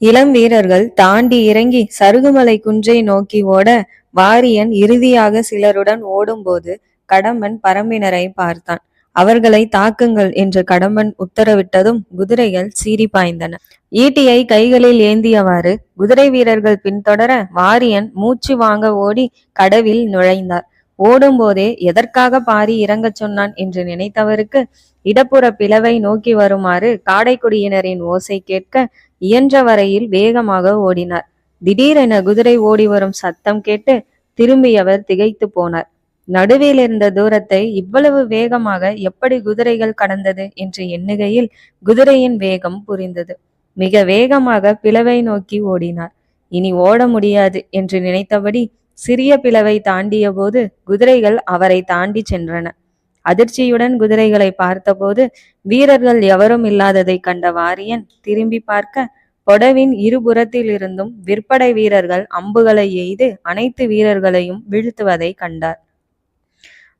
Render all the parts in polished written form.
இளம் வீரர்கள் தாண்டி இறங்கி சருகுமலை குன்றை நோக்கி ஓட வாரியன் இறுதியாக சிலருடன் ஓடும்போது கடம்பன் பரம்பினரை பார்த்தான். அவர்களை தாக்குங்கள் என்று கடம்பன் உத்தரவிட்டதும் குதிரைகள் சீறி பாய்ந்தன. ஈட்டியை கைகளில் ஏந்தியவாறு குதிரை வீரர்கள் பின்தொடர வாரியன் மூச்சு வாங்க ஓடி கடவில் நுழைந்தார். ஓடும்போதே எதற்காக பாரி இறங்கச் சொன்னான் என்று நினைத்தவருக்கு இடப்புற பிளவை நோக்கி வருமாறு காடைக்குடியினரின் ஓசை கேட்க இயன்ற வரையில் வேகமாக ஓடினார். திடீரென குதிரை ஓடி வரும் சத்தம் கேட்டு திரும்பியவர் திகைத்து போனார். நடுவில் இருந்த தூரத்தை இவ்வளவு வேகமாக எப்படி குதிரைகள் கடந்தது என்று எண்ணுகையில் குதிரையின் வேகம் புரிந்தது. மிக வேகமாக பிளவை நோக்கி ஓடினார். இனி ஓட முடியாது என்று நினைத்தபடி சிறிய பிளவை தாண்டிய போது குதிரைகள் அவரை தாண்டி சென்றன. அதிர்ச்சியுடன் குதிரைகளை பார்த்தபோது வீரர்கள் எவரும் இல்லாததை கண்ட வாரியன் திரும்பி பார்க்க பொடவின் இருபுறத்தில் இருந்தும் விற்படை வீரர்கள் அம்புகளை எய்து அனைத்து வீரர்களையும் வீழ்த்துவதை கண்டார்.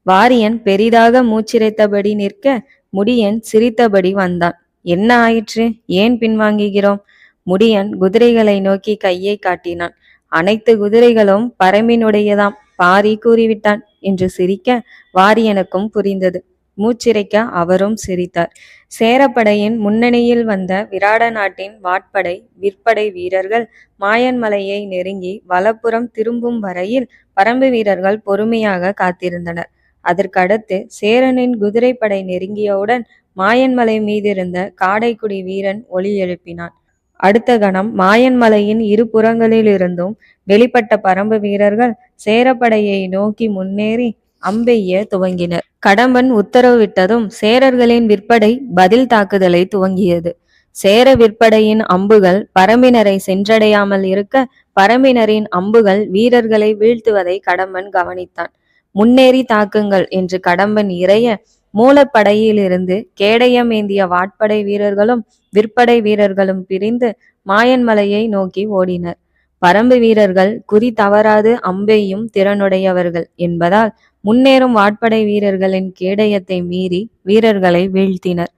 வாரியன் பெரிதாக மூச்சிரைத்தபடி நிற்க முடியன் சிரித்தபடி வந்தான். என்ன ஆயிற்று? ஏன் பின்வாங்குகிறோம்? முடியன் குதிரைகளை நோக்கி கையை காட்டினான். அனைத்து குதிரைகளும் பரம்பினுடையதாம், பாரி கூறிவிட்டான் என்று சிரிக்க வாரியனுக்கும் புரிந்தது. மூச்சிரைக்க அவரும் சிரித்தார். சேரப்படையின் முன்னணியில் வந்த விராட நாட்டின் வாட்படை விற்படை வீரர்கள் மாயன்மலையை நெருங்கி வலப்புறம் திரும்பும் வரையில் பரம்பு வீரர்கள் பொறுமையாக காத்திருந்தனர். அதற்கடுத்து சேரனின் குதிரைப்படை நெருங்கியவுடன் மாயன்மலை மீதிருந்த காடைக்குடி வீரன் ஒலி எழுப்பினான். அடுத்த கணம் மாயன்மலையின் இரு புறங்களில் இருந்தும் வெளிப்பட்ட பரம்பு வீரர்கள் சேரப்படையை நோக்கி முன்னேறி அம்பெய்ய துவங்கினர். கடம்பன் உத்தரவிட்டதும் சேரர்களின் விற்படை பதில் தாக்குதலை துவங்கியது. சேர விற்படையின் அம்புகள் பரம்பினரை சென்றடையாமல் இருக்க பரம்பினரின் அம்புகள் வீரர்களை வீழ்த்துவதை கடம்பன் கவனித்தான். முன்னேறி தாக்குங்கள் என்று கடம்பன் இறைய மூலப்படையிலிருந்து கேடயம் ஏந்திய வாட்படை வீரர்களும் விற்படை வீரர்களும் பிரிந்து மாயன்மலையை நோக்கி ஓடினர். பரம்பு வீரர்கள் குறி தவறாது அம்பெய்யும் திறனுடையவர்கள் என்பதால் முன்னேறும் வாட்படை வீரர்களின் கேடயத்தை மீறி வீரர்களை வீழ்த்தினர்.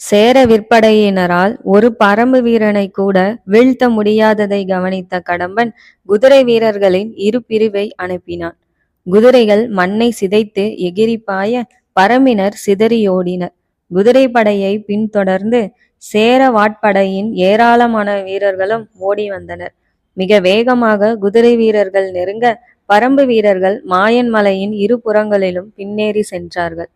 சேர விற்படையினரால் ஒரு பரம்பு வீரனை கூட வீழ்த்த முடியாததை கவனித்த கடம்பன் குதிரை வீரர்களின் இரு பிரிவை அனுப்பினான். குதிரைகள் மண்ணை சிதைத்து எகிரி பாய பரம்பினர் சிதறியோடினர். குதிரை படையை பின்தொடர்ந்து சேர வாட்படையின் ஏராளமான வீரர்களும் ஓடி வந்தனர். மிக வேகமாக குதிரை வீரர்கள் நெருங்க பரம்பு வீரர்கள் மாயன்மலையின் இரு புறங்களிலும் பின்னேறி சென்றார்கள்.